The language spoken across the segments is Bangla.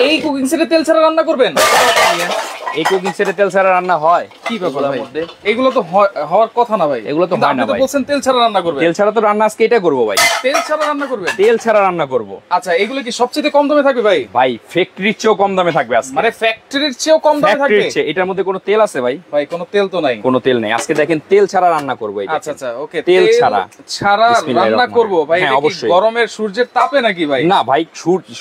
এই কুকিং সেটে তেল ছাড়া রান্না করবেন? এই কুকিং সেটে তেল ছাড়া রান্না হয়? কি ব্যাপার ভাই, এগুলো তো হওয়ার কথা না ভাই। এগুলো তো হয় না ভাই। বলছেন তেল ছাড়া রান্না করবেন। তেল ছাড়া তো রান্না আজকে এটা করব ভাই। তেল ছাড়া রান্না করবেন? তেল ছাড়া রান্না করব। আচ্ছা, এগুলো কি সবচেয়ে কম দামে থাকবে ভাই? ভাই ফ্যাক্টরির চেয়েও কম দামে থাকবে আজকে। মানে ফ্যাক্টরির চেয়েও কম দামে থাকবে? এটার মধ্যে কোনো তেল আছে ভাই? ভাই কোনো তেল তো নাই। কোনো তেল নেই। আজকে দেখেন তেল ছাড়া রান্না করব। আচ্ছা আচ্ছা, ওকে। তেল ছাড়া রান্না করব ভাই। এটা কি গরমের সূর্যের তাপে নাকি ভাই? না ভাই,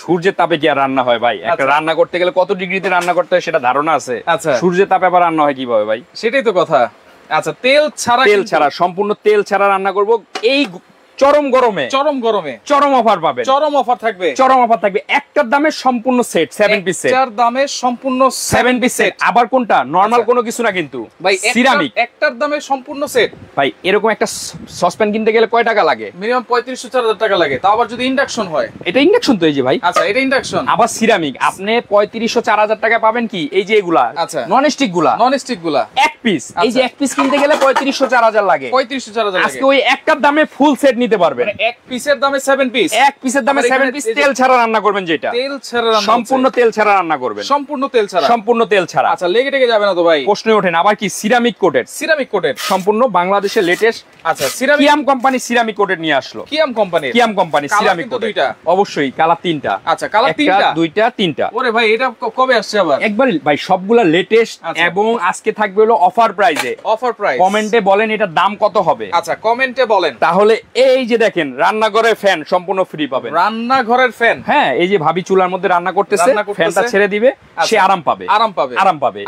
সূর্যের তাপে কি আর রান্না হয় ভাই? একটা রান্না করতে গেলে কত ডিগ্রিতে রান্না করতে হয় সেটা ধারণা আছে? আচ্ছা, সূর্যের তাপে আবার রান্না হয় কিভাবে ভাই? সেটাই তো কথা। আচ্ছা, তেল ছাড়া সম্পূর্ণ তেল ছাড়া রান্না করব। এই চরম গরমে চরম অফার পাবেন। চরম অফার থাকবে। একটার দামে সম্পূর্ণ সেট 7 পিস সেট। একটার দামে সম্পূর্ণ 7 পিস সেট। আবার কোনটা? নরমাল কোনো কিছু না কিন্তু ভাই, সিরামিক। একটার দামে সম্পূর্ণ সেট। ভাই এরকম একটা সসপ্যান কিনতে গেলে কয় টাকা লাগে? মিনিমাম 3500-4000 টাকা লাগে। তাও আবার যদি ইন্ডাকশন হয়। এটা ইন্ডাকশন তো এই যে ভাই। আচ্ছা, এটা ইন্ডাকশন। আবার সিরামিক আপনি 3500-4000 টাকা পাবেন কি? এই যে এগুলা আচ্ছা, নন স্টিক গুলা এক পিস। এই যে এক পিস কিনতে গেলে 3500-4000 লাগে। 3500-4000 লাগে। আজকে ওই একটার দামে ফুল সেট নিতে পারবেন। এক পিসের দামে 7 পিস। এক পিসের দামে 7 পিস তেল ছাড়া রান্না করবেন। যেটা তেল ছাড়া রান্না, সম্পূর্ণ তেল ছাড়া রান্না করবেন। সম্পূর্ণ তেল ছাড়া। আচ্ছা, লেগে টেগে যাবে না তো ভাই? প্রশ্নই ওঠে না। আবার কি সিরামিক কোটেড সম্পূর্ণ বাংলাদেশের লেটেস্ট। আচ্ছা, কিয়াম কোম্পানি সিরামিক কোটেড নিয়ে আসলো। কিয়াম কোম্পানি সিরামিক কোটেড। দুইটা অবশ্যই কালার 3টা। আচ্ছা, কালার 3টা, দুইটা 3টা। ওরে ভাই, এটা কবে আসছে আবার? একবারই ভাই, সবগুলা লেটেস্ট এবং আজকে থাকবে হলো অফার প্রাইসে। Offer price. কমেন্টে বলেন এটার দাম কত হবে। আচ্ছা, কমেন্টে বলেন। তাহলে এই যে দেখেন রান্নাঘরের ফ্যান সম্পূর্ণ ফ্রি পাবেন। রান্নাঘরের ফ্যান? হ্যাঁ, এই যে ভাবি চুলার মধ্যে রান্না করতেছে, ফ্যানটা ছেড়ে দিবে, সে আরাম পাবে।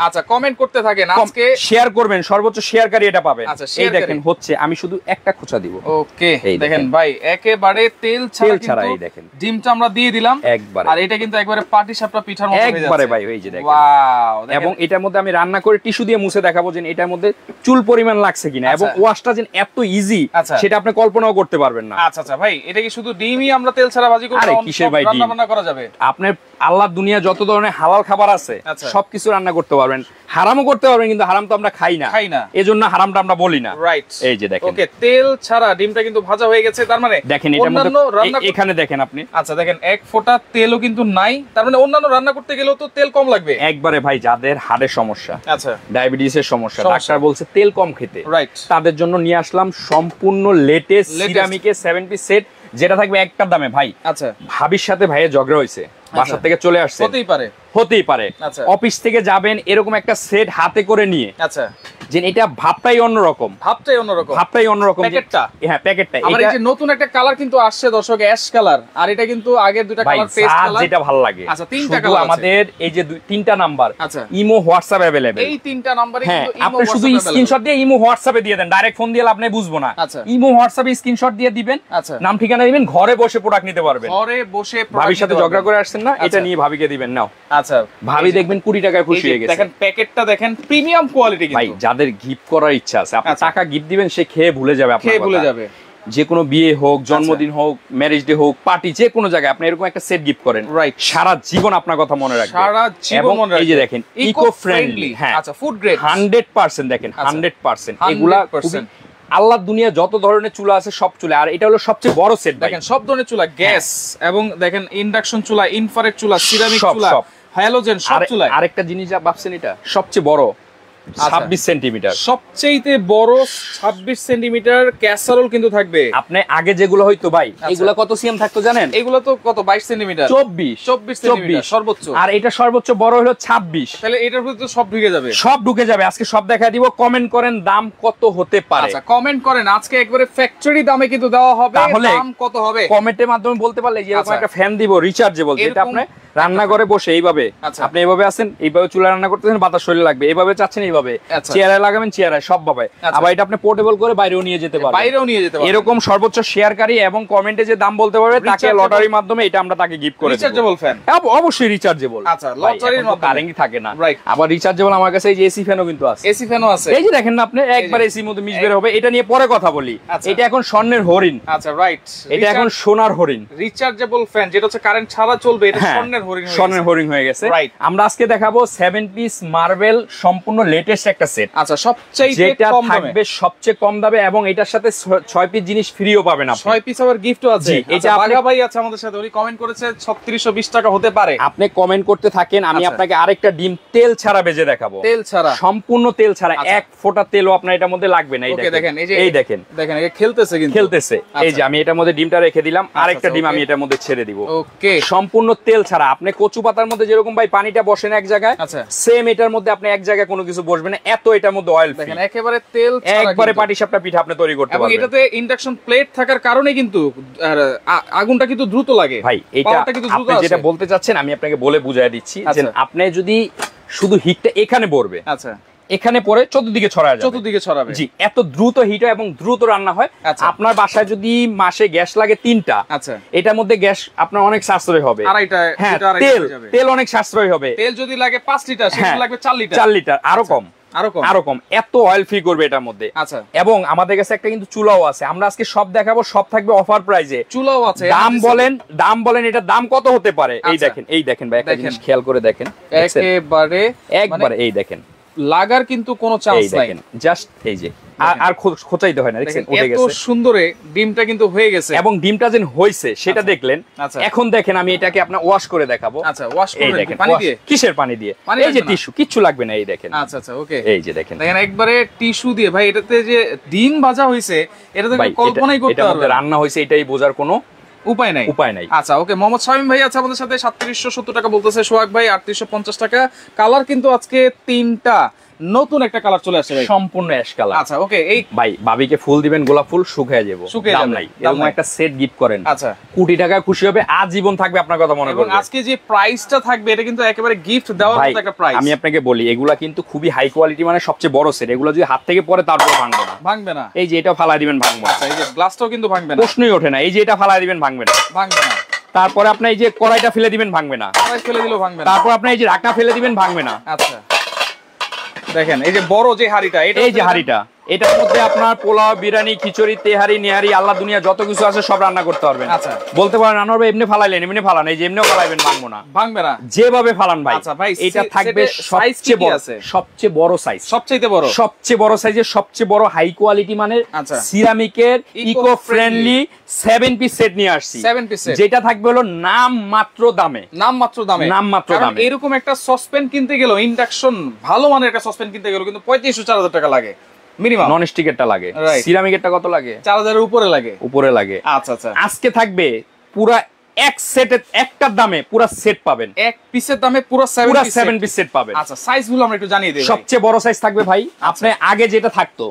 আচ্ছা, কমেন্ট করতে থাকেন। আজকে শেয়ার করবেন, সর্বোচ্চ শেয়ারকারী এটা পাবেন। আচ্ছা, এই দেখেন হচ্ছে, আমি শুধু একটা খোঁচা দিব। ওকে, দেখেন ভাই, একেবারে তেল ছাড়া। এই দেখেন ডিমটা আমরা দিয়ে দিলাম একবারে। আর এটা কিন্তু একবারে পাটি সাপটা পিঠার মতো হয়ে যাচ্ছে একবারে ভাই। এই যে দেখেন, ওয়াও। এবং এটার মধ্যে আমি রান্না করে টিস্যু দিয়ে মুছে দেখাবো যে এটার মধ্যে চুল পরিমাণ লাগছে কিনা, এবং ওয়াশটা যে এত ইজি সেটা আপনি কল্পনাও করতে পারবেন না। আচ্ছা আচ্ছা ভাই, এটা কি শুধু ডিমই আমরা তেল ছাড়া ভাজি করব? আরে কিসের ভাই, রান্না বান্না করা যাবে? আপনি আল্লাহর দুনিয়া যত ধরনের হালাল খাবার আছে সবকিছু রান্না করতে পারবেন, হারামও করতে পারবেন, কিন্তু হারাম তো আমরা খাই না, এজন্য হারামটা আমরা বলি না। রাইট। এই যে দেখেন, ওকে, তেল ছাড়া ডিমটা কিন্তু ভাজা হয়ে গেছে। তার মানে দেখেন এটার মধ্যে এখানে দেখেন আপনি। আচ্ছা, দেখেন এক ফোঁটা তেলও কিন্তু নাই। তার মানে অন্যান্য রান্না করতে গেলেও তো তেল কম লাগবে একবারে ভাই। যাদের হাড়ের সমস্যা, আচ্ছা ডায়াবেটিসের সমস্যা, ডাক্তার বলছে তেল কম খেতে, রাইট, তাদের জন্য নিয়ে আসলাম সম্পূর্ণ লেটেস্ট সিরামিকের 7 পিস সেট, যেটা থাকবে একটার দামে ভাই। আচ্ছা, ভাবির সাথে ভাইয়ের ঝগড়া হয়েছে, বাসা থেকে চলে আসছে, হতেই পারে অফিস থেকে যাবেন এরকম একটা সেট হাতে করে নিয়ে, আচ্ছা, যে এটা ভাবটাই অন্যরকম, প্যাকেটটা। হ্যাঁ, প্যাকেটটা। আমার এই যে নতুন একটা কালার কিন্তু আসছে দর্শক, অ্যাশ কালার, আর এটা কিন্তু আগের দুটো কালার পেস্ট কালার, যেটা ভালো লাগে। আচ্ছা, তিনটা কালার আমাদের এই যে তিনটা নাম্বার, আচ্ছা, ইমো হোয়াটসঅ্যাপ अवेलेबल। এই তিনটা নম্বরে কিন্তু ইমো, আপনি শুধু স্ক্রিনশট দিয়ে ইমো হোয়াটসঅ্যাপে দিয়ে দেন, ডাইরেক্ট ফোন দিয়ে আপনি বুঝবো না। আচ্ছা, ইমো হোয়াটসঅ্যাপে স্ক্রিনশট দিয়ে দিবেন, আচ্ছা, নাম ঠিকানা দিবেন, ঘরে বসে প্রোডাক্ট নিতে পারবেন। ঘরে বসে ভাবির সাথে ঝগড়া করে আসছেন না, এটা নিয়ে ভাবিকে দিবেন নাও। আচ্ছা, ভাবি দেখবেন 20 টাকায় খুশি হয়ে গেছে। দেখেন প্যাকেটটা, দেখেন প্রিমিয়াম কোয়ালিটি কিন্তু। ভাই যাদের গিফট করার ইচ্ছা আছে, আপনি টাকা গিফট দিবেন, সে খেয়ে ভুলে যাবে, যে কোনো বিয়ে হোক, জন্মদিন হোক, ম্যারেজ ডে হোক, পার্টি, যে কোনো জায়গায় আপনি এরকম একটা সেট গিফট করেন, রাইট, সারা জীবন আপনার কথা মনে রাখবে, সারা জীবন মনে রাখবে। এই যে দেখেন ইকো ফ্রেন্ডলি, হ্যাঁ, আচ্ছা, ফুড গ্রেড 100%, দেখেন 100%। এগুলা আল্লাহর দুনিয়া যত ধরনের চুলা আছে সব চুলা, আর এটা হলো সবচেয়ে বড় সেট। দেখেন সব ধরনের চুলা, গ্যাস এবং দেখেন ইন্ডাকশন চুলা, ইনফ্রারেড চুলা, সিরামিক চুলা, হ্যালোজেন সব চুলা। আরেকটা জিনিস যা ভাবছেন, এটা সবচেয়ে বড় 26 সেন্টিমিটার, সবচেয়ে বড় 26 সেন্টিমিটার ক্যাসারোল কিন্তু থাকবে। আপনি আগে যেগুলো হয়তো ভাই, এগুলা কত সিএম থাকতো জানেন? এগুলো তো কত 22 সেন্টিমিটার, 24 সেন্টিমিটার সর্বোচ্চ, আর এটা সর্বোচ্চ বড় হলো 26। তাহলে এটার ভিতরে সব ঢুকে যাবে, আজকে সব দেখা দিব। কমেন্ট করেন দাম কত হতে পারে। আচ্ছা, কমেন্ট করেন, আজকে একবারে ফ্যাক্টরি দামে কিন্তু দেওয়া হবে। দাম কত হবে কমেন্টের মাধ্যমে বলতে পারলে যে এরকম একটা ফ্যান দিব রিচার্জেবল, যেটা আপনি রান্নাঘরে বসে এইভাবে, আপনি এইভাবে আছেন, এইভাবে চুলা রান্না করতেছেন, বাতাস শরীরে লাগবে, এইভাবে চাচ্ছেন, এইভাবে চেয়ারে লাগাবেন, চেয়ারে সব ভাবে। আবার এটা আপনি পোর্টেবল করে বাইরেও নিয়ে যেতে পারবেন, এরকম সর্বোচ্চ শেয়ারকারী এবং কমেন্টে যে দাম বলতে পারবে তাকে লটারির মাধ্যমে এটা আমরা তাকে গিফট করে দেব। রিচার্জেবল ফ্যান, অবশ্যই রিচার্জেবল। আচ্ছা, লটারির মাধ্যমে কারেন্ট থাকে না, আবার রিচার্জেবল। আমার কাছে এই যে এসি ফ্যানও কিন্তু আছে, এসি ফ্যানও আছে। এই যে দেখেন না আপনি, একবার এসির মধ্যে মিশ বের হবে। এটা নিয়ে পরে কথা বলি। এটা এখন স্বর্ণের হরিণ, আচ্ছা, রাইট, এটা এখন সোনার হরিণ। রিচার্জেবল ফ্যান যেটা হচ্ছে কারেন্ট ছাড়া চলবে, এটা স্বর্ণের স্বর্ণের হোরিং হয়ে গেছে। আমরা আজকে দেখাবো 7 পিস মার্বেল সম্পূর্ণ লেটেস্ট একটা সেট। আচ্ছা, সবচেয়ে যেটা থাকবে সবচেয়ে কম দামে এবং এটার সাথে 6 পিস জিনিস ফ্রিও পাবেন আপনি। 6 পিস আবার গিফটও আছে। এটা বাঘা ভাই আছে আমাদের সাথে, উনি কমেন্ট করেছে 3620 টাকা হতে পারে। আপনি কমেন্ট করতে থাকেন, আমি আপনাকে আরেকটা ডিম তেল ছাড়া বেজে দেখাবো। তেল ছাড়া, সম্পূর্ণ তেল ছাড়া, এক ফোঁটা তেলও আপনার এটার মধ্যে লাগবে না। এই দেখেন, এই দেখেন এটা খেলতেছে, কিন্তু খেলতেছে। এই যে আমি এটার মধ্যে ডিমটা রেখে দিলাম, আরেকটা ডিম আমি এটার মধ্যে ছেড়ে দিব। ওকে, সম্পূর্ণ তেল ছাড়া। আপনি কচু পাতার মধ্যে যেরকম ভাই পানিটা বসে না এক জায়গায়, সেম এটার মধ্যে আপনি এক জায়গায় কোনো কিছু বসবে না, এত এটার মধ্যে অয়েল ফ্রি। দেখেন একেবারে তেল ছাড়া, একবারে পাটিসাপটা পিঠা আপনি তৈরি করতে পারবেন। এবং এটাতে ইন্ডাকশন প্লেট থাকার কারণে কিন্তু আগুনটা কিন্তু দ্রুত লাগে ভাই। এটা আপনি যেটা বলতে চাচ্ছেন আমি আপনাকে বলে বুঝাই দিচ্ছি যে আপনি যদি শুধু হিটটা এখানে পড়বে, আচ্ছা এখানে পরে চতুর্দিকে ছড়াবে, জি এত দ্রুত হিট হয় এবং দ্রুত রান্না হয়। আপনার বাসায় যদি মাসে গ্যাস লাগে 3টা, আচ্ছা এটার মধ্যে গ্যাস আপনার অনেক সাশ্রয় হবে। হ্যাঁ, তেল অনেক সাশ্রয় হবে। তেল যদি লাগে 5 লিটার, সেটা লাগবে 4 লিটার, আরো কম, এত অয়েল ফ্রি করবে এটার মধ্যে। আচ্ছা, এবং আমাদের কাছে একটা কিন্তু চুলাও আছে। আমরা আজকে সব দেখাবো, সব থাকবে অফার প্রাইসে। চুলাও আছে। দাম বলেন এটার দাম কত হতে পারে? এই দেখেন ভাই, একটা জিনিস খেয়াল করে দেখেন, একবারে এই দেখেন, লাগার কিন্তু কোনো চান্স নাই। জাস্ট এই যে আর খোঁচাইতে হয় না, দেখছেন উঠে গেছে। এত সুন্দরে ডিমটা কিন্তু হয়ে গেছে, এবং ডিমটা যেন হইছে সেটা দেখলেন। এখন দেখেন আমি এটাকে আপনার ওয়াশ করে দেখাবো। আচ্ছা, ওয়াশ করে পানি দিয়ে? কিসের পানি দিয়ে? এই যে টিস্যু, কিচ্ছু লাগবে না। এই দেখেন। আচ্ছা আচ্ছা, ওকে, এই যে দেখেন একবারে টিস্যু দিয়ে। ভাই এটাতে যে ডিম ভাজা হইছে, এটা তো কল্পনাই করতে পারবে না। রান্না হইছে এটাই বোঝার কোনো উপায় নাই। আচ্ছা, ওকে, মোহাম্মদ শামীম ভাই আছে আমাদের সাথে, 3770 টাকা বলতেছে। সোহাগ ভাই 3850 টাকা। কালার কিন্তু আজকে 3টা, নতুন একটা কালার চলে আসছে ভাই, সম্পূর্ণ অ্যাশ কালার। আচ্ছা, ওকে, এই ভাই ভাবিকে ফুল দিবেন, গোলাপ ফুল শুকিয়ে যাবে, দাম নাই, এরকম একটা সেট গিফট করেন। আচ্ছা, কোটি টাকা খুশি হবে, আজীবন থাকবে আপনার কথা মনে করবে। এবং আজকে যে প্রাইসটা থাকবে এটা কিন্তু একেবারে গিফট দেওয়ার মতো একটা প্রাইস। আমি আপনাকে বলি, এগুলা কিন্তু খুবই হাই কোয়ালিটি, মানে সবচেয়ে বড় সেট। এগুলো যদি হাত থেকে পড়ে তারপর ভাঙবে না। এই যে এটা ফালাই দিবেন, ভাঙবে না। এই যে গ্লাসটাও কিন্তু ভাঙবে না, প্রশ্নই ওঠে না। এই যে এটা ফালাই দিবেন, ভাঙবে না। তারপরে আপনি এই যে কড়াইটা ফেলে দিবেন, ভাঙবে না। ফেলে দিলেও ভাঙবে না। তারপর আপনি এই যে ঢাকনা ফেলে দিবেন, ভাঙবে না। আচ্ছা, দেখেন এই যে বড় যে হাড়িটা, এই যে হাড়িটা, এটার মধ্যে আপনার পোলাও, বিরিয়ানি, খিচুড়ি, তেহারি, নেহারি, আল্লাহ দুনিয়া যত কিছু আছে সব রান্না করতে পারবেন। আচ্ছা, বলতে পারেন আনোয়ার ভাই এমনি ফালাইলেন, এমনি ফালান, এই যে এমনিও ফালাইবেন, ভাঙবে না, যেভাবে ফালান ভাই। আচ্ছা ভাই, এটা থাকবে সবচেয়ে বড় সাইজ, সবচেয়ে বড় সাইজের সবচেয়ে বড় হাই কোয়ালিটি মানের সিরামিকের ইকো ফ্রেন্ডলি 7 পিস সেট নিয়ে আসছি। 7 পিস সেট, যেটা থাকবে হলো নামমাত্র দামে। এরকম একটা সসপ্যান কিনতে গেল, ইন্ডাকশন ভালো মানের একটা সসপ্যান কিনতে গেল কিন্তু 3500-4000 টাকা লাগে মিনিমাম। নন স্টিকেরটা লাগে, সিরামিকেরটা কত লাগে? 4000 এর উপরে লাগে। আচ্ছা আচ্ছা, আজকে থাকবে পুরা এক সেটের একটার দামে পুরা সেট পাবেন, এক পিসের দামে পুরো 7 পিস সেট পাবেন। আচ্ছা, সাইজগুলো আমরা একটু জানিয়ে দেই। সবচেয়ে বড় সাইজ থাকবে ভাই, আপনি আগে যেটা থাকতো,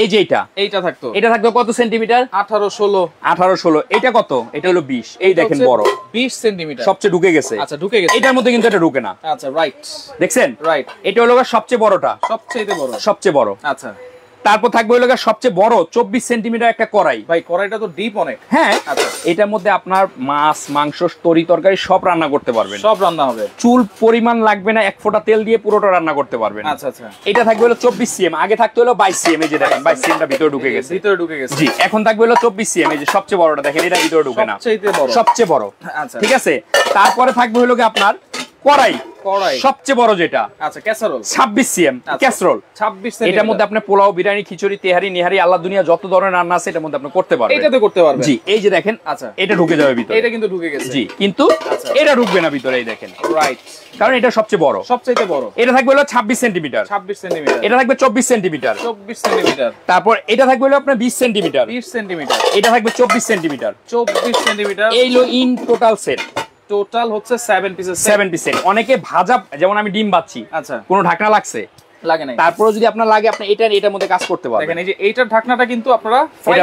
এই যে এইটা থাকতো কত সেন্টিমিটার? 18-16। এটা কত? এটা হলো 20। এই দেখেন বড় 20 সেন্টিমিটার, সবচেয়ে ঢুকে গেছে। আচ্ছা, ঢুকে গেছে। এটার মধ্যে কিন্তু এটা ঢুকে না। আচ্ছা, রাইট, দেখছেন? রাইট, এটা হলো সবচেয়ে বড়টা, সবচেয়ে বড়। আচ্ছা, তারপর থাকবে হলো সবচেয়ে বড় 24 সেন্টিমিটার একটা কড়াই। ভাই কড়াইটা তো ডিপ অনেক। হ্যাঁ, এটার মধ্যে আপনার মাছ, মাংস, তরি তরকারি সব রান্না করতে পারবেন, সব রান্না হবে। চুল পরিমাণ লাগবে না, 1 ফোঁটা তেল দিয়ে পুরোটা রান্না করতে পারবেন। আচ্ছা আচ্ছা, এটা থাকবে হলো 24 সিএম, আগে থাকতো হলো 22 সিএম। এই যে দেখেন 22 সিএমটা ভিতরে ঢুকে গেছে, জি। এখন থাকবে হলো 24 সিএম, এই যে সবচেয়ে বড়টা দেখেন, এটা ভিতরে ঢুকে না, সবচেয়ে বড়। আচ্ছা, ঠিক আছে। তারপরে থাকবে হলো আপনার কড়াই, সবচেয়ে বড় যেটা, আচ্ছা ক্যাসারোল, 26 সিএম ক্যাসারোল, 26 সিএম। এটার মধ্যে আপনি পোলাও, বিরিয়ানি, খিচুড়ি, তেহারি, নেহারি, আল্লাহ দুনিয়া যত ধরনের রান্না আছে এটার মধ্যে আপনি করতে পারবেন। এটাতে করতে পারবেন, জি। এই যে দেখেন, আচ্ছা এটা ঢুকে যাবে ভিতরে, এটা কিন্তু ঢুকে গেছে, জি। কিন্তু এটা ঢুকবে না ভিতরে, এই দেখেন, রাইট, কারণ এটা সবচেয়ে বড়, এটা থাকবে হলো 26 সেন্টিমিটার, এটা থাকবে 24 সেন্টিমিটার, তারপর এটা থাকবে হলো আপনার 20 সেন্টিমিটার, এটা থাকবে 24 সেন্টিমিটার, এই হলো ইন টোটাল সেট। টোটাল হচ্ছে 7 পিসের। অনেকে ভাজা, যেমন আমি ডিম বাচ্ছি, আচ্ছা কোনো ঢাকনা লাগছে? লাগে না। তারপরে যদি আপনার লাগে, আপনি এটার মধ্যে কাজ করতে পারবেন। দেখেন এই যে এইটার ঢাকনাটা কিন্তু আপনারা ফ্রাই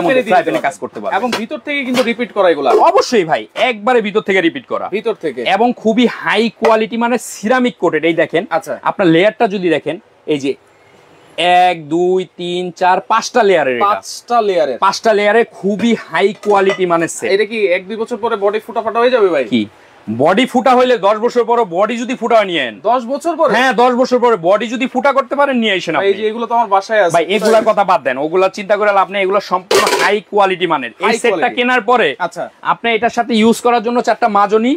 প্যানে কাজ করতে পারবেন, এবং ভিতর থেকে কিন্তু রিপিট করা এগুলা। অবশ্যই ভাই, একবারে ভিতর থেকে রিপিট করা, ভিতর থেকে, এবং খুবই হাই কোয়ালিটি মানে সিরামিক কোটেড। এই দেখেন, আচ্ছা আপনার লেয়ারটা যদি দেখেন, এই যে 1 2 3 4 5টা লেয়ারের, 5টা লেয়ারে খুবই হাই কোয়ালিটি মানে সেট। এটা কি 1-2 বছর পরে বডি ফুটাফাটা হয়ে যাবে ভাই? কি বডি ফুটা হইলে 10 বছর পরে বডি যদি ফুটা নিয়েন 10 বছর পরে, হ্যাঁ 10 বছর পরে বডি যদি ফুটা করতে পারেন নিয়ে আসেন আপনি। এই যে এগুলো তো আমার বাসায় আছে ভাই, এগুলার কথা বাদ দেন, ওগুলা চিন্তা করে লাভ নেই, এগুলো সম্পূর্ণ হাই কোয়ালিটি মানের। এই সেটটা কেনার পরে আচ্ছা আপনি এটার সাথে ইউজ করার জন্য 4টা মাজনি,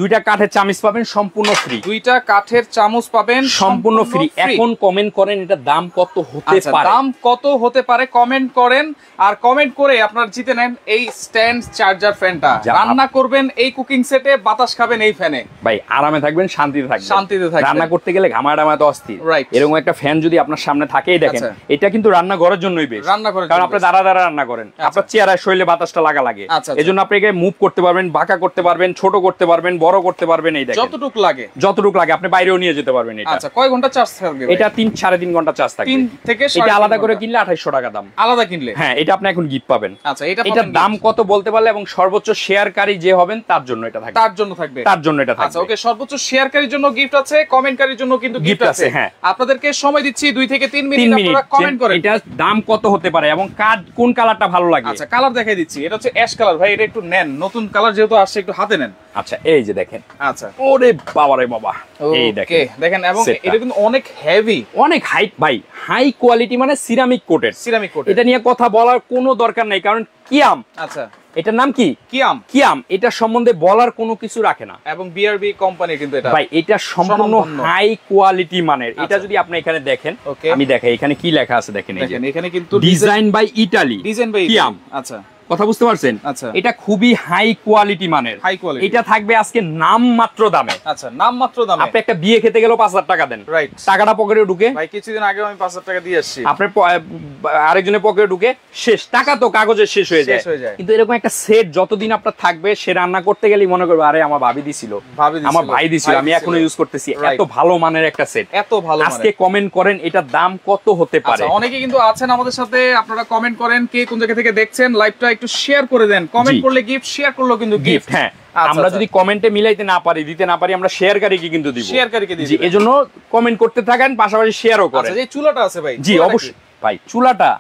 2টা কাঠের চামচ পাবেন সম্পূর্ণ ফ্রি। 2টা কাঠের চামচ পাবেন সম্পূর্ণ ফ্রি। এখন কমেন্ট করেন এটা দাম কত হতে পারে, দাম কত হতে পারে কমেন্ট করেন, আর কমেন্ট করে আপনারা জিতে নেন এই স্ট্যান্ড চার্জার ফ্যানটা। রান্না করবেন এই কুকিং সেটে, বাতাস খাবেন এই ফ্যানে, ভাই আরামে থাকবেন, শান্তিতে থাকবেন, শান্তিতে থাকবেন। রান্না করতে গেলে ঘামায় তো অস্থির, এরকম একটা ফ্যান যদি আপনার সামনে থাকেই দেখেন, এটা কিন্তু রান্না ঘরের জন্যই বেশ, কারণ আপনি দাঁড়া রান্না করেন, আপনার চেয়ারে শরীরে বাতাসটা লাগে, এজন্য আপনি মুভ করতে পারবেন, বাঁকা করতে পারবেন, ছোট করতে পারবেন, বড় করতে পারবেন, এই দেখেন যতটুকু লাগে আপনি বাইরেও নিয়ে যেতে পারবেন। এটা আচ্ছা কয় ঘন্টা চার্জ থাকবে? এটা 3-3.5 ঘন্টা চার্জ থাকবে। 3 থেকে 4 এটা আলাদা করে কিনলে 2800 টাকা দাম, আলাদা কিনলে। হ্যাঁ, এটা আপনি এখন গিফট পাবেন। আচ্ছা এটার দাম কত বলতে পারলে, এবং সর্বোচ্চ শেয়ারকারী যে হবেন তার জন্য এটা থাকবে, তার জন্য এটা থাকবে। আচ্ছা ওকে, সর্বোচ্চ শেয়ারকারীর জন্য গিফট আছে, কমেন্টকারীর জন্য কিন্তু গিফট আছে। হ্যাঁ, আপনাদেরকে সময় দিচ্ছি 2 থেকে 3 মিনিট, আপনারা কমেন্ট করেন এটা দাম কত হতে পারে এবং কোন কালারটা ভালো লাগে। আচ্ছা কালার দেখাই দিচ্ছি, এটা হচ্ছে অ্যাশ কালার। ভাই এটা একটু নেন, নতুন কালার যেহেতু আসছে একটু হাতে নেন। আচ্ছা এই যে দেখেন, আচ্ছা ওরে বাবা রে বাবা, এই দেখেন এবং এটা কিন্তু অনেক হেভি, অনেক হাই, ভাই হাই কোয়ালিটি মানে সিরামিক কোটেড। এটা নিয়ে কথা বলার কোনো দরকার নাই, কারণ কিয়াম, আচ্ছা এটার নাম কি কিয়াম, এটা সম্বন্ধে বলার কোনো কিছু রাখে না, এবং বিআরবি কোম্পানি কিন্তু এটা। ভাই এটা সম্পূর্ণ হাই কোয়ালিটি মানের। এটা যদি আপনি এখানে দেখেন, আমি দেখাই এখানে কি লেখা আছে, দেখেন এখানে কিন্তু ডিজাইন বাই ইটালি, কিয়াম। আচ্ছা কথা বুঝতে পারছেন? আচ্ছা এটা খুবই হাই কোয়ালিটি মানের, এটা থাকবে আজকে নামমাত্র দামে। আচ্ছা নামমাত্র দামে, আপনি একটা বিয়ে খেতে গেলেও 5000 টাকা দেন, রাইট, টাকাটা পকেটে ঢুকে। ভাই কিছুদিন আগে আমি 5000 টাকা দিয়ে আসছি, আপনার আরেকজনের পকেটে ঢুকে শেষ, টাকা তো কাগজে শেষ হয়ে যায়। কিন্তু এরকম একটা সেট যতদিন আপনার থাকবে, সে রান্না করতে গেলেই মনে করবে আরে আমার ভাবি দিছিল, আমার ভাই দিছিল, আমি এখনো ইউজ করতেছি, এত ভালো মানের একটা সেট, এত ভালো। আজকে কমেন্ট করেন এটার দাম কত হতে পারে। অনেকে কিন্তু আছেন আমাদের সাথে, আপনারা কমেন্ট করেন কে কোন জায়গা থেকে দেখছেন, লাইভটা একটু শেয়ার করে দেন, কমেন্ট করলে গিফট, শেয়ার করলেও কিন্তু গিফট। হ্যাঁ, আমরা যদি কমেন্টে মিলাইতে না পারি, দিতে না পারি, আমরা শেয়ারকারীকে কিন্তু দিব, শেয়ারকারীকে দিব। এজন্য কমেন্ট করতে থাকেন, পাশাপাশি শেয়ারও করেন। আচ্ছা এই চুলাটা আছে ভাই? জি অবশ্যই ভাই, চুলাটা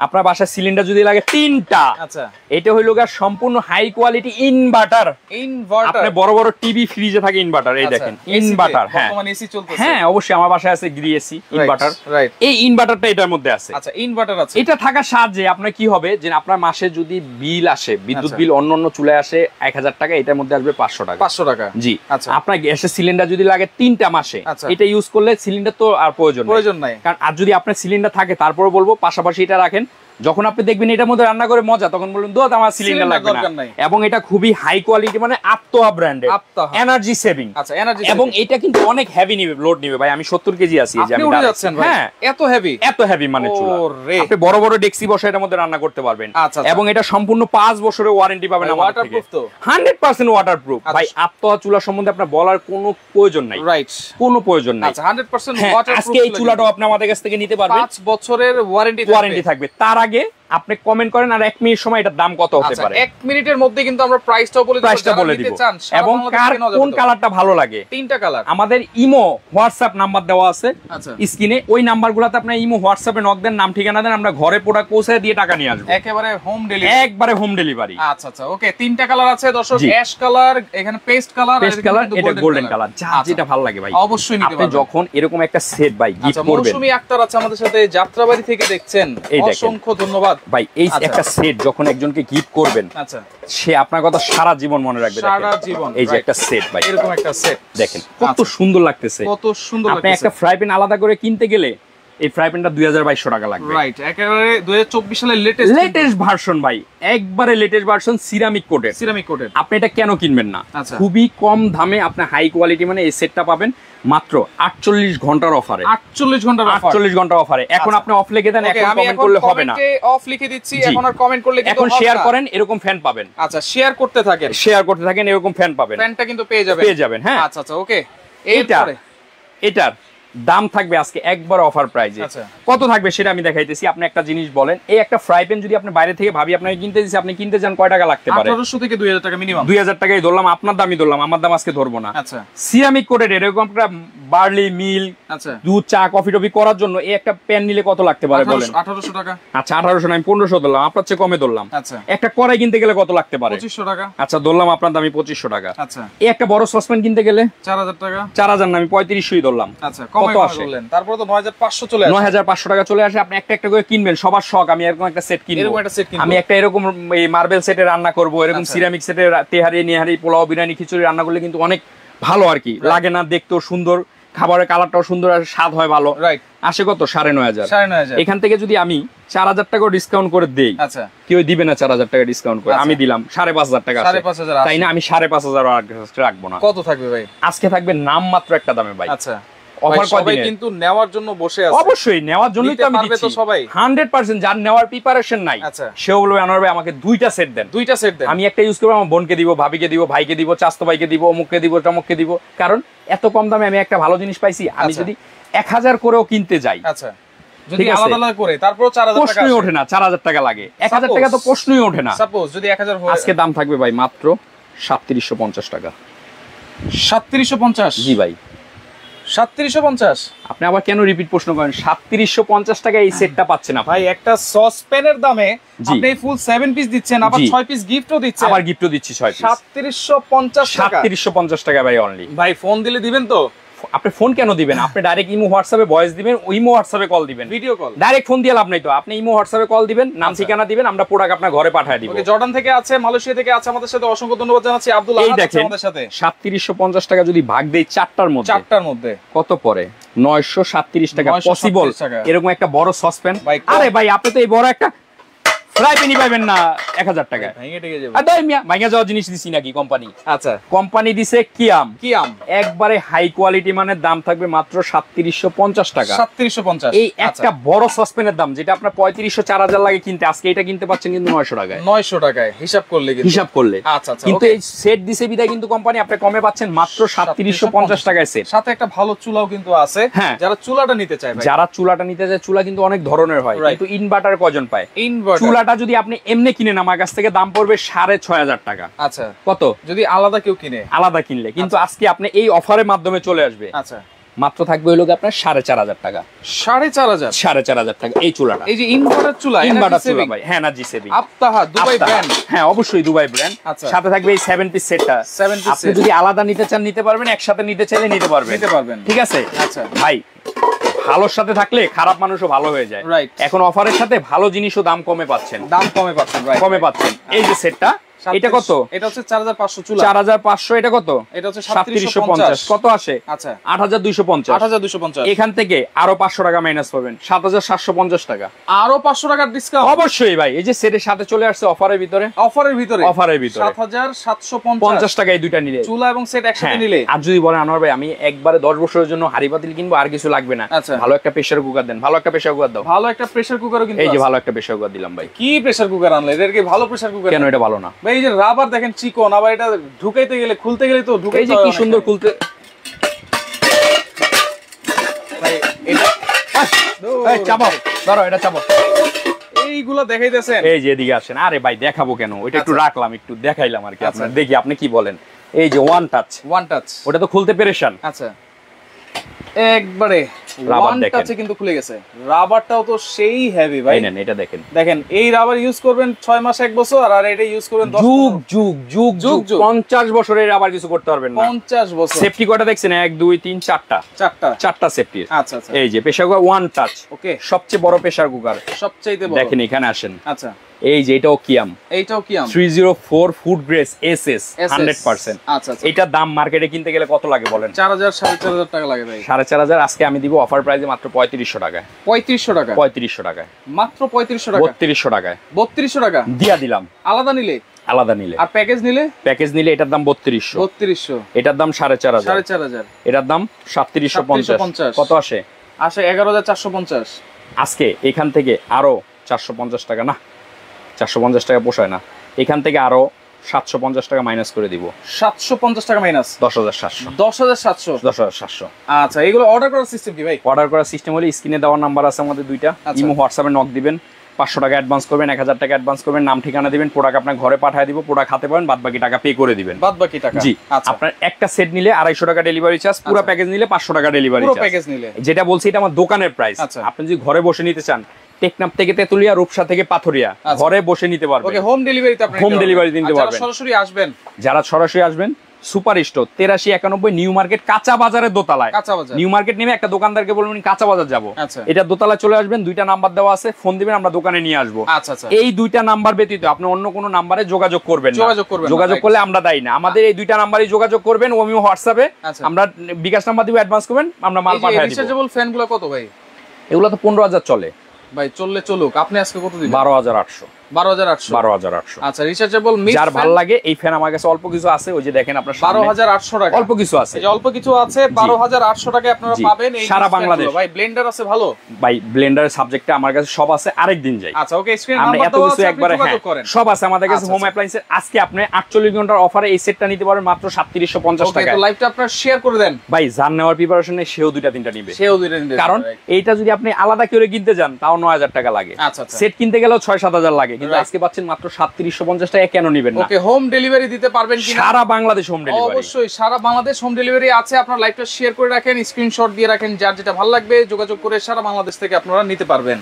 আপনার বাসায় সিলিন্ডার যদি লাগে 3টা, আচ্ছা এটা হইলো গা সম্পূর্ণ হাই কোয়ালিটি ইনভার্টার। আপনি বড় বড় টিভি ফ্রিজে থাকে ইনভার্টার, এই দেখেন ইনভার্টার। হ্যাঁ বর্তমানে এসি চলতেছে। হ্যাঁ অবশ্যই, আমার বাসায় আছে গ্রি এসি ইনভার্টার, এই ইনভার্টারটা এটার মধ্যে আছে। আচ্ছা ইনভার্টার আছে, এটা থাকার সাহায্যে আপনার কি হবে, যে আপনার মাসে যদি বিল আসে, বিদ্যুৎ বিল অন্য চুলায় আসে 1000 টাকা, এটার মধ্যে আসবে 500 টাকা। 500 টাকা, জি। আচ্ছা আপনার গ্যাসের সিলিন্ডার যদি লাগে 3টা মাসে, এটা ইউজ করলে সিলিন্ডার তো আর প্রয়োজন নাই, কারণ আর যদি আপনার সিলিন্ডার থাকে, তারপরে বলবো পাশাপাশি এটা রাখেন, যখন আপনি দেখবেন এটার মধ্যে রান্না করে মজা, তখন বলুন দোস্ত আমার সিলিন্ডার লাগবে না। এবং এটা খুবই হাই কোয়ালিটি, মানে আত্মা ব্র্যান্ডের, এনার্জি সেভিং। আচ্ছা এনার্জি, এবং এটা কিন্তু অনেক হেভি নিবে, লোড নিবে। ভাই আমি 70 কেজি আছি, এই যে আমি উঠে যাচ্ছেন ভাই, হ্যাঁ এত হেভি মানে চুলা, আপনি বড় বড় ডেক্সি বসে এটার মধ্যে রান্না করতে পারবেন। এবং এটা সম্পূর্ণ 5 বছরের ওয়ারেন্টি পাবেন আমাদের থেকে, 100% ওয়াটারপ্রুফ। ভাই আত্মা চুলা সম্বন্ধে আপনার বলার কোনো প্রয়োজন নাই, রাইট, কোনো প্রয়োজন নাই। আচ্ছা 100% ওয়াটারপ্রুফ। আজকে এই চুলাটাও আপনি আমাদের কাছ থেকে নিতে পারবেন, 5 বছরের ওয়ারেন্টি থাকবে। তার আগে আপনি কমেন্ট করেন, আর 1 মিনিট সময় এটার দাম কত হতে পারে। 1 মিনিটের মধ্যে কিন্তু আমরা প্রাইসটাও বলে দিব, এবং কার কোন কালারটা ভালো লাগে। 3টা কালার আমাদের ইমো হোয়াটসঅ্যাপ নাম্বার দেওয়া আছে স্ক্রিনে, ওই নাম্বারগুলোতে আপনি ইমো হোয়াটসঅ্যাপে নক দেন, নাম ঠিকানা দেন, আমরা ঘরে প্রোডাক্ট পৌঁছে দিয়ে টাকা নিয়ে আসবো, একেবারে হোম ডেলিভারি। আচ্ছা আচ্ছা ওকে, 3টা কালার আছে দর্শক, অ্যাশ কালার, এখানে পেস্ট কালার, এটা গোল্ডেন কালার, যেটা ভালো লাগে ভাই অবশ্যই নিতে পারবেন। আপনি যখন এরকম একটা সেট ভাই গিফট করবেন। মৌসুমী আক্তার আছে আমাদের সাথে, যাত্রাবাড়ি থেকে দেখছেন, অসংখ্য ধন্যবাদ ভাই। এই একটা সেট যখন একজনকে গিফট করবেন, আচ্ছা সে আপনার কথা সারা জীবন মনে রাখবে, সারা জীবন। এই যে একটা সেট ভাই, এরকম একটা সেট দেখেন কত সুন্দর লাগতেছে, কত সুন্দর লাগতেছে। আপনি একটা ফ্রাই প্যান আলাদা করে কিনতে গেলে এই ফ্রাই প্যানটা 2200 টাকা লাগবে, রাইট, একেবারে 2024 সালের লেটেস্ট ভার্সন ভাই, একবারে লেটেস্ট ভার্সন, সিরামিক কোটেড। আপনি এটা কেন কিনবেন না? খুবই কম দামে আপনি হাই কোয়ালিটি মানে এই সেটটা পাবেন মাত্র 48 ঘন্টার অফারে। 48 ঘন্টার অফারে। এখন আপনি অফ লিখে দেন, এখন কমেন্ট করলে হবে না, অফ লিখে দিচ্ছি, এখন আর কমেন্ট করলে কিন্তু এখন শেয়ার করেন, এরকম ফ্যান পাবেন। আচ্ছা শেয়ার করতে থাকেন, এরকম ফ্যান পাবেন, ফ্যানটা কিন্তু পেয়ে যাবেন। হ্যাঁ। আচ্ছা আচ্ছা ওকে, এটার দাম থাকবে আজকে একবার অফার প্রাইজে। কত থাকবে সেটা আমি দেখাইতেছি। আপনি একটা জিনিস বলেন, এই একটা ফ্রাই প্যান যদি আপনি বাইরে থেকে ভাবি আপনাকে কিনতে দিছি, আপনি কিনতে যান কয় টাকা লাগতে পারে? 1800 থেকে 2000 টাকা মিনিমাম। 2000 টাকাই ধরলাম, আপনার দামই ধরলাম, আমার দাম আজকে ধরবো না। আচ্ছা, সিরামিক কোটেড এরকম একটা বার্লি মিল, আচ্ছা, দুধ চা কফি টফি করার জন্য এই একটা প্যান নিলে কত লাগতে পারে বলেন? 1800 টাকা। আচ্ছা 1800 না, আমি 1500 ধরলাম, আপনার চেয়ে কমে ধরলাম। আচ্ছা, একটা কড়াই কিনতে গেলে কত লাগতে পারে? 2500 টাকা। আচ্ছা ধরলাম আপনার দামই 2500 টাকা। আচ্ছা, এই একটা বড় সসপ্যান কিনতে গেলে 4000 টাকা। 4000 না, আমি 3500ই ধরলাম। আচ্ছা, কমে বললেন, তারপর তো 9500 চলে আসে। 9500 টাকা চলে আসে। আপনি একটা একটা করে কিনবেন, সবার শখ আমি এরকম একটা সেট কিনবো, এরকম একটা সেট কিনবো, আমি একটা এরকম এই মার্বেল সেটে রান্না করব, এরকম সিরামিক সেটে তেহারি নিহারি পোলাও বিরিয়ানি খিচুড়ি রান্না করলে কিন্তু অনেক ভালো আর কি লাগে, না দেখতেও সুন্দর, খাবারের কালারটাও সুন্দর আর স্বাদ হয় ভালো। রাইট। আসে কত? 9500। এখান থেকে যদি আমি 4000 টাকা ডিসকাউন্ট করে দেই, আচ্ছা কেউ দিবে না 4000 টাকা ডিসকাউন্ট করে, আমি দিলাম 5500 টাকা, 5500 তাই না? আমি 5500 রাখবো না। কত থাকবে ভাই আজকে? থাকবে নাম মাত্র একটা দামে ভাই। আচ্ছা, অফার সবাই কিন্তু নেওয়ার জন্য বসে আছে। অবশ্যই নেওয়ার জন্যই তো আমি দিচ্ছি। 100% যার নেওয়ার প্রিপারেশন নাই সে বলবে আনোয়ার ভাই আমাকে দুইটা সেট দেন, দুইটা সেট দেন। আমি একটা ইউজ করব, আমার বোনকে দিব, ভাবিকে দিব, ভাইকে দিব, চাচতো ভাইকে দিব, অমুককে দিব, টমককে দিব, কারণ এত কম দামে আমি একটা ভালো জিনিস পাইছি। আমি যদি 1000 করেও কিনতে যাই, আচ্ছা যদি আলাদা আলাদা করে, তারপর 4000 টাকা প্রশ্নই ওঠে না, 4000 টাকা লাগে, 1000 টাকা তো প্রশ্নই ওঠে না। সাপোজ যদি 1000 হয়, আজকে দাম থাকবে ভাই মাত্র 3750 টাকা। 3750? জি ভাই 3750। আপনি আবার কেন রিপিট প্রশ্ন করেন? 3750 টাকা এই সেটটা পাচ্ছেন না ভাই। একটা সসপ্যানের দামে আপনি ফুল 7 পিস দিচ্ছেন, আবার 6 পিস গিফটও দিচ্ছেন। আবার গিফটও দিচ্ছি 6 পিস। 3750 টাকা। 3750 টাকা ভাই অনলি। ভাই ফোন দিলে দিবেন তো? আপনি ফোন কেন দিবেন? আপনি ডাইরেক্ট ইমো হোয়াটসঅ্যাপে ভয়েস দিবেন, ইমো হোয়াটসঅ্যাপে কল দিবেন, ভিডিও কল। ডাইরেক্ট ফোন দিয়ে লাভ নাই তো। আপনি ইমো হোয়াটসঅ্যাপে কল দিবেন, নাম ঠিকানা দিবেন, আমরা প্রোডাক্ট আপনার ঘরে পাঠিয়ে দিব। ওকে, জর্ডান থেকে আছে, মালয়েশিয়া থেকে আছে আমাদের সাথে, অসংখ্য ধন্যবাদ জানাচ্ছি। আব্দুল আহাদ আছে আমাদের সাথে। 3750 টাকা যদি ভাগ দেই 4টার মধ্যে কত পড়ে? 937 টাকা। পসিবল এরকম একটা বড় সসপ্যান? আরে ভাই আপনি তো এই বড় একটা ফ্রাই প্যানই পাবেন না 1000 টাকায়। ভেঙে টেকে যাবে। আরে মিয়া ভাঙা যাওয়া জিনিস দিছি নাকি কোম্পানি? আচ্ছা, কোম্পানি দিছে কিয়াম। একবারে হাই কোয়ালিটি, মানে দাম থাকবে মাত্র 3750 টাকা। 3750। এই একটা বড় সসপ্যানের দাম যেটা আপনার 3500 4000 লাগে কিনতে, আজকে এটা কিনতে পাচ্ছেন কিন্তু 900 টাকায়। 900 টাকায় হিসাব করলে। আচ্ছা আচ্ছা। কিন্তু এই সেট দিছে বিদায় কিন্তু কোম্পানি আপনি কমে পাচ্ছেন মাত্র 3750 টাকায় সেট। সাথে একটা ভালো চুলাও কিন্তু আছে, যারা চুলাটা নিতে চায় ভাই। যারা চুলাটা নিতে চায়, চুলা কিন্তু অনেক ধরনের হয়, কিন্তু ইনভার্টার কয়জন পায়? ইনভার্টার যদি আপনি এমনি কিনেন আমার কাছ থেকে দাম পড়বে 6500 টাকা। আচ্ছা, কত যদি আলাদা কেউ কিনে? আলাদা কিনলে কিন্তু আজকে আপনি এই অফারের মাধ্যমে চলে আসবে। আচ্ছা, মাত্র থাকবে হলো আপনার 4500 টাকা। 4500 টাকা এই চুলাটা। এই যে ইনভার্টার চুলা ভাই। হ্যাঁ, এনার্জি সেভিং। আফতাহা দুবাই ব্র্যান্ড। হ্যাঁ অবশ্যই দুবাই ব্র্যান্ড। সাথে থাকবে এই 7 পিস সেটটা। আপনি যদি আলাদা নিতে চান নিতে পারবেন, একসাথে নিতে চাইলে নিতে পারবেন। ঠিক আছে? আচ্ছা ভাই, ভালোর সাথে থাকলে খারাপ মানুষও ভালো হয়ে যায়। এখন অফারের সাথে ভালো জিনিসও দাম কমে পাচ্ছেন। এই যে সেটটা, এটা কত? এটা হচ্ছে 4500 চুলা। 4500। এটা কত? এটা হচ্ছে 3750। কত আসে? আচ্ছা 8250। এখান থেকে আরো 500 টাকা মাইনাস পাবেন, 7750 টাকা। আরো 500 টাকার ডিসকাউন্ট অবশ্যই ভাই। এই যে সেটের সাথে চলে আসছে অফারের ভিতরে 7750 টাকা এই দুইটা নিলে, চুলা এবং সেট একসাথে নিলে। আর যদি বলেন আনোয়ার ভাই আমি একবারে 10 বছরের জন্য হাড়ি পাতিল কিনবো, আর কিছু লাগবে না, ভালো একটা প্রেসার কুকার দেন। ভালো একটা প্রেসার কুকার দাও। ভালো একটা প্রেসার কুকারও কিন্তু এই যে ভালো একটা প্রেসার কুকার দিলাম ভাই। কি প্রেসার কুকার আনলে? এর কি ভালো প্রেসার কুকার? কেন এটা ভালো না ভাই? এই যে রাবার দেখেন চিকন, আবার এটা ঢুকাইতে গেলে খুলতে গেলে তো ঢুকাই, যে কি সুন্দর খুলতে ভাই। এটা এই চাপাও, ধরো এটা চাপাও। এইগুলা দেখাইতেছেন? এই যে এদিকে আসেন। আরে ভাই দেখাবো কেন, ওইটা একটু রাখলাম, একটু দেখাইলাম আর কি আপনার। দেখি আপনি কি বলেন। এই যে ওয়ান টাচ, ওটা তো খুলতে পেরেশান। আচ্ছা, একবারে রাবার টাচে কিন্তু খুলে গেছে। রাবারটাও তো সেই হেভি ভাই। নেন এটা দেখেন এই রাবার ইউজ করবেন 6 মাস 1 বছর, আর এটা ইউজ করবেন 10 যুগ 50 বছরের রাবার কিছু করতে পারবেন না। 50 বছর। সেফটি কয়টা দেখছেন? 1 2 3 4টা সেফটি। আচ্ছা আচ্ছা। এই যে প্রেসার কুকার ওয়ান টাচ। ওকে, সবচেয়ে বড় প্রেসার কুকার, সবচেয়ে বড়। দেখেন এখানে আসেন। আচ্ছা, এই যে এটাও কিয়াম 304 ফুড গ্রেস এসএস 100%। আচ্ছা আচ্ছা। এটার দাম মার্কেটে কিনতে গেলে কত লাগে বলেন? 4000 4500 টাকা লাগে ভাই। 4500। আজকে আমি দিব অফার প্রাইসে মাত্র 3500 টাকায়। 3500 টাকায় মাত্র 3500 টাকা। 3200 টাকায়। 3200 টাকা দিয়া দিলাম। আলাদা নিলে আর প্যাকেজ নিলে এটার দাম 3200। এটার দাম 4500। এটার দাম 3750। কত আসে? 11450। আজকে এখান থেকে আরো 450 টাকা, না 450 টাকা পোষায় না, এখান থেকে আরো 750 টাকা মাইনাস করে দিব। 750 টাকা মাইনাস 10,700। 10,700। 10,700। আচ্ছা, এগুলো অর্ডার করার সিস্টেম কি ভাই? অর্ডার করার সিস্টেম হলো স্ক্রিনে দেওয়ার নাম্বার আছে আমাদের দুইটা, ইমো হোয়াটসঅ্যাপে নক দিবেন, 500 টাকা অ্যাডভান্স করবেন, 1000 টাকা অ্যাডভান্স করবেন, নাম ঠিকানা দিবেন, প্রোডাক্ট আপনার ঘরে পাঠিয়ে দিব, প্রোডাক্ট হাতে পাবেন, বাদ বাকি টাকা পে করে দিবেন। বাদ বাকি টাকা? জি। আচ্ছা, আপনার একটা সেট নিলে 250 টাকা ডেলিভারি চার্জ, পুরো প্যাকেজ নিলে 500 টাকা ডেলিভারি চার্জ। পুরো প্যাকেজ নিলে যেটা বলছি এটা আমার দোকানের প্রাইস। আপনি যদি ঘরে বসে নিতে চান, টেকনাফ থেকে তেতুলিয়া, রূপসা থেকে পাথরিয়া, ঘরে বসে নিতে পারবেন। ওকে, হোম ডেলিভারিতে আপনি হোম ডেলিভারি দিতে পারবেন। যারা সরাসরি আসবেন সুপার স্টোর 8391 নিউ মার্কেট কাঁচা বাজারের দোতলায়। নিউ মার্কেট নেমে একটা দোকানদারকে বলবেন কাঁচা বাজার যাবো, এটা দোতলায় চলে আসবেন, দুইটা নাম্বার দেওয়া আছে, ফোন দিবেন, আমরা দোকানে নিয়ে আসবো। এই দুইটা নাম্বার ব্যতীত আপনি অন্য কোনো নাম্বারে যোগাযোগ করবেন। যোগাযোগ করলে আমরা দায়ী না, আমাদের এই দুইটা নাম্বারই যোগাযোগ করবেন। ওমিও হোয়াটসঅ্যাপে আমরা বিকাশ নাম্বার দিব, অ্যাডভান্স করবেন, আমরা মাল পাঠিয়ে দিব। রিচার্জেবল ফ্যানগুলো কত ভাই? এগুলো তো 15,000 চলে ভাই, চলুক। আপনি আজকে কত দিবেন? 12,800। 12,800। আচ্ছা, রিচার্জেবল মিক্স, যার ভালো লাগে এই ফ্যান আমার কাছে অল্প কিছু আছে, ওই যে দেখেন আপনার 12,800 টাকা অল্প কিছু আছে, এই যে অল্প কিছু আছে 12,800 টাকায় আপনারা পাবেন এই সারা বাংলাদেশ। ভাই ব্লেন্ডার আছে ভালো? ভাই ব্লেন্ডারের সাবজেক্টে আমার কাছে সব আছে, আরেকদিন যাই। আচ্ছা, ওকে, স্ক্রিন নাম্বার দাও আছে, আপনি যোগাযোগ করেন। সব আছে আমাদের কাছে হোম অ্যাপ্লায়েন্সের। আজকে আপনি 48 ঘন্টার অফারে এই সেটটা নিতে পারবেন মাত্র 3750 টাকা। ওকে, তো লাইভটা আপনারা শেয়ার করে দেন ভাই, জান নেওয়ার প্রিপারেশনে সেও দুইটা তিনটা নিবে, কারণ এইটা যদি আপনি আলাদা করে কিনতে যান তাও 9000 টাকা লাগে। সেট কিনতে গেলেও 6-7 লাগে, কিন্তু আজকে পাচ্ছেন মাত্র 3750 টাকা। কেন নিবেন না? ওকে, হোম ডেলিভারি দিতে পারবেন কিনা? সারা বাংলাদেশ হোম ডেলিভারি, অবশ্যই সারা বাংলাদেশ হোম ডেলিভারি আছে। আপনারা লাইভটা শেয়ার করে রাখেন, স্ক্রিনশট দিয়ে রাখেন, যার যেটা ভালো লাগবে যোগাযোগ করে সারা বাংলাদেশ থেকে আপনারা নিতে পারবেন।